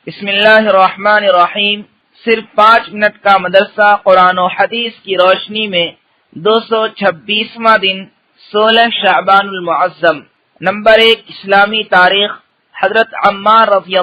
بسم اللہ الرحمن الرحیم۔ صرف 5 منٹ کا مدرسہ قرآن و حدیث کی روشنی میں 226واں دن 16 شعبان المعظم۔ نمبر 1، اسلامی تاریخ۔ حضرت عمار رضی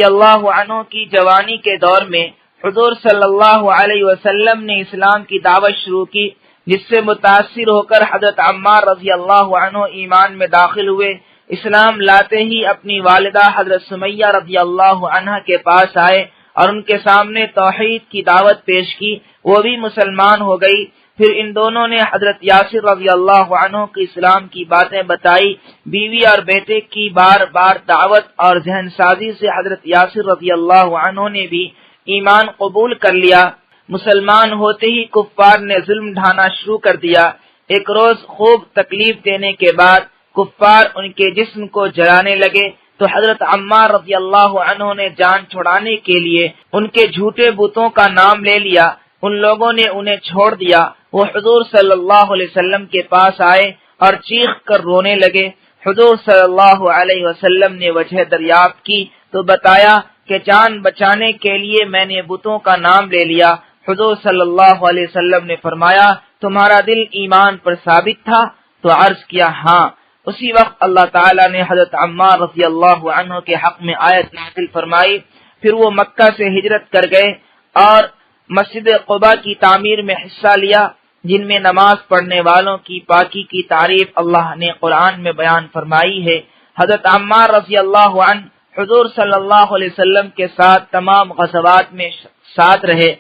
اللہ عنہ کی جوانی کے دور میں حضور صلی اللہ علیہ وسلم نے اسلام کی دعوت شروع کی، جس سے متاثر ہو کر حضرت عمار رضی اللہ عنہ ایمان میں داخل ہوئے۔ اسلام لاتے ہی اپنی والدہ حضرت سمیہ رضی اللہ عنہ کے پاس آئے اور ان کے سامنے توحید کی دعوت پیش کی، وہ بھی مسلمان ہو گئی۔ پھر ان دونوں نے حضرت یاسر رضی اللہ عنہ کی اسلام کی باتیں بتائی۔ بیوی اور بیٹے کی بار بار دعوت اور ذہن سازی سے حضرت یاسر رضی اللہ عنہ نے بھی ایمان قبول کر لیا۔ مسلمان ہوتے ہی کفار نے ظلم ڈھانا شروع کر دیا۔ ایک روز خوب تکلیف دینے کے بعد کفار ان کے جسم کو جلانے لگے تو حضرت عمار رضی اللہ عنہ نے جان چھڑانے کے لیے ان کے جھوٹے بتوں کا نام لے لیا۔ ان لوگوں نے انہیں چھوڑ دیا۔ وہ حضور صلی اللہ علیہ وسلم کے پاس آئے اور چیخ کر رونے لگے۔ حضور صلی اللہ علیہ وسلم نے وجہ دریافت کی تو بتایا کہ جان بچانے کے لیے میں نے بتوں کا نام لے لیا۔ حضور صلی اللہ علیہ وسلم نے فرمایا، تمہارا دل ایمان پر ثابت تھا؟ تو عرض کیا، ہاں۔ اسی وقت اللہ تعالیٰ نے حضرت عمار رضی اللہ عنہ کے حق میں آیت نازل فرمائی۔ پھر وہ مکہ سے ہجرت کر گئے اور مسجد قباء کی تعمیر میں حصہ لیا، جن میں نماز پڑھنے والوں کی پاکی کی تعریف اللہ نے قرآن میں بیان فرمائی ہے۔ حضرت عمار رضی اللہ عنہ حضور صلی اللہ علیہ وسلم کے ساتھ تمام غزوات میں ساتھ رہے۔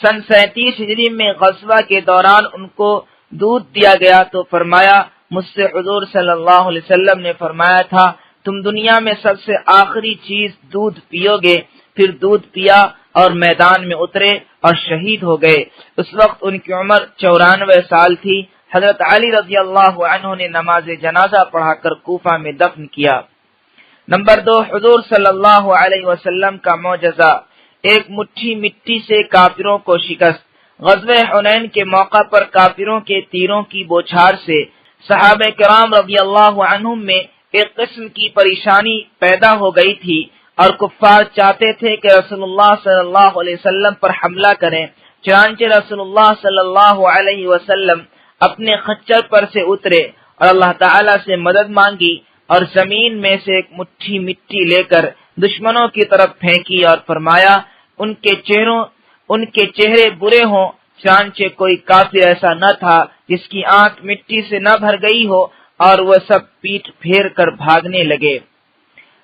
سن 37 ہجری میں غزوہ کے دوران ان کو دودھ دیا گیا تو فرمایا، مجھ سے حضور صلی اللہ علیہ وسلم نے فرمایا تھا تم دنیا میں سب سے آخری چیز دودھ پیو گے۔ پھر دودھ پیا اور میدان میں اترے اور شہید ہو گئے۔ اس وقت ان کی عمر 94 سال تھی۔ حضرت علی رضی اللہ عنہ نے نماز جنازہ پڑھا کر کوفہ میں دفن کیا۔ نمبر 2، حضور صلی اللہ علیہ وسلم کا معجزہ، ایک مٹھی مٹی سے کافروں کو شکست۔ غزوہ حنین کے موقع پر کافروں کے تیروں کی بوچھار سے صحابہ کرام رضی اللہ عنہم میں ایک قسم کی پریشانی پیدا ہو گئی تھی اور کفار چاہتے تھے کہ رسول اللہ صلی اللہ علیہ وسلم پر حملہ کریں۔ چنانچہ رسول اللہ صلی اللہ علیہ وسلم اپنے خچر پر سے اترے اور اللہ تعالی سے مدد مانگی اور زمین میں سے ایک مٹھی مٹی لے کر دشمنوں کی طرف پھینکی اور فرمایا، ان کے چہرے برے ہوں۔ چنانچہ کوئی کافر ایسا نہ تھا جس کی آنکھ مٹی سے نہ بھر گئی ہو اور وہ سب پیٹ پھیر کر بھاگنے لگے۔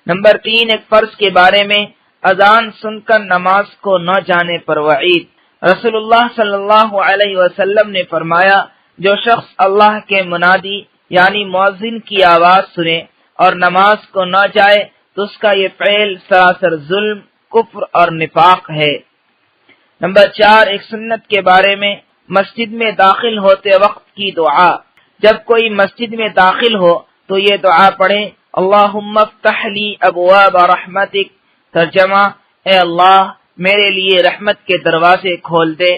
نمبر 3، ایک فرض کے بارے میں اذان سن کر نماز کو نہ جانے پر وعید۔ رسول اللہ صلی اللہ علیہ وسلم نے فرمایا، جو شخص اللہ کے منادی یعنی مؤذن کی آواز سنے اور نماز کو نہ جائے تو اس کا یہ فعل سراسر ظلم، کفر اور نفاق ہے۔ نمبر 4، ایک سنت کے بارے میں مسجد میں داخل ہوتے وقت کی دعا۔ جب کوئی مسجد میں داخل ہو تو یہ دعا پڑھیں، اللہم افتح لی ابواب رحمتک، ترجمہ، اے اللہ میرے لیے رحمت کے دروازے کھول دے۔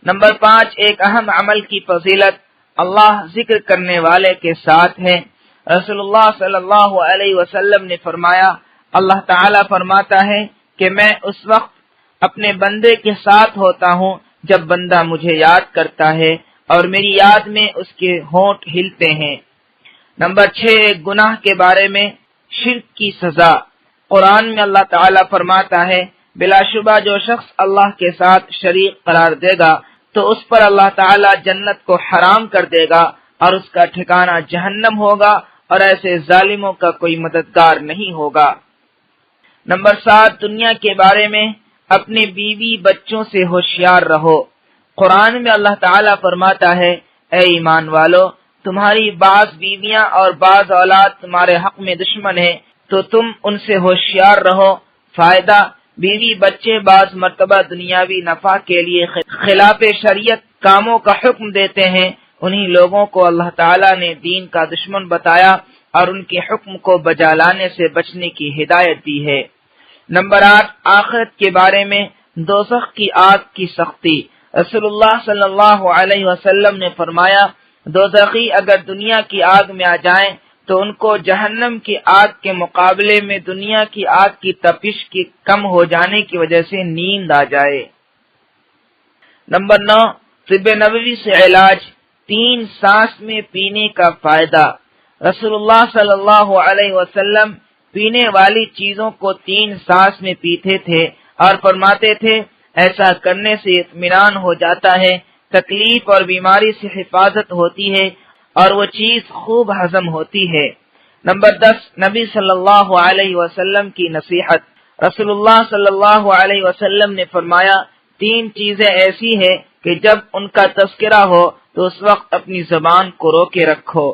نمبر 5، ایک اہم عمل کی فضیلت، اللہ ذکر کرنے والے کے ساتھ ہے۔ رسول اللہ صلی اللہ علیہ وسلم نے فرمایا، اللہ تعالیٰ فرماتا ہے کہ میں اس وقت اپنے بندے کے ساتھ ہوتا ہوں جب بندہ مجھے یاد کرتا ہے اور میری یاد میں اس کے ہونٹ ہلتے ہیں۔ نمبر 6، گناہ کے بارے میں شرک کی سزا۔ قرآن میں اللہ تعالیٰ فرماتا ہے، بلا شبہ جو شخص اللہ کے ساتھ شریک قرار دے گا تو اس پر اللہ تعالیٰ جنت کو حرام کر دے گا اور اس کا ٹھکانہ جہنم ہوگا اور ایسے ظالموں کا کوئی مددگار نہیں ہوگا۔ نمبر 7، دنیا کے بارے میں اپنے بیوی بچوں سے ہوشیار رہو۔ قرآن میں اللہ تعالیٰ فرماتا ہے، اے ایمان والو، تمہاری بعض بیویاں اور بعض اولاد تمہارے حق میں دشمن ہیں تو تم ان سے ہوشیار رہو۔ فائدہ، بیوی بچے بعض مرتبہ دنیاوی نفع کے لیے خلاف شریعت کاموں کا حکم دیتے ہیں۔ انہی لوگوں کو اللہ تعالیٰ نے دین کا دشمن بتایا اور ان کے حکم کو بجا لانے سے بچنے کی ہدایت دی ہے۔ نمبر 8، آخرت کے بارے میں دوزخ کی آگ کی سختی۔ رسول اللہ صلی اللہ علیہ وسلم نے فرمایا، دوزخی اگر دنیا کی آگ میں آ جائیں تو ان کو جہنم کی آگ کے مقابلے میں دنیا کی آگ کی تپش کی کم ہو جانے کی وجہ سے نیند آ جائے۔ نمبر 9، طب نبوی سے علاج، 3 سانس میں پینے کا فائدہ۔ رسول اللہ صلی اللہ علیہ وسلم پینے والی چیزوں کو 3 سانس میں پیتے تھے اور فرماتے تھے ایسا کرنے سے اطمینان ہو جاتا ہے، تکلیف اور بیماری سے حفاظت ہوتی ہے اور وہ چیز خوب ہضم ہوتی ہے۔ نمبر 10، نبی صلی اللہ علیہ وسلم کی نصیحت۔ رسول اللہ صلی اللہ علیہ وسلم نے فرمایا 3 چیزیں ایسی ہیں کہ جب ان کا تذکرہ ہو تو اس وقت اپنی زبان کو روکے رکھو۔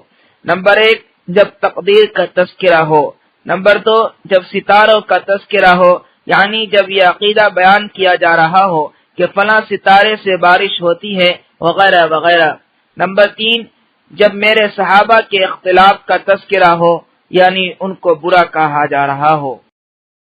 نمبر 1، جب تقدیر کا تذکرہ ہو۔ نمبر 2، جب ستاروں کا تذکرہ ہو، یعنی جب یہ عقیدہ بیان کیا جا رہا ہو کہ فلاں ستارے سے بارش ہوتی ہے وغیرہ وغیرہ۔ نمبر 3، جب میرے صحابہ کے اختلاف کا تذکرہ ہو، یعنی ان کو برا کہا جا رہا ہو۔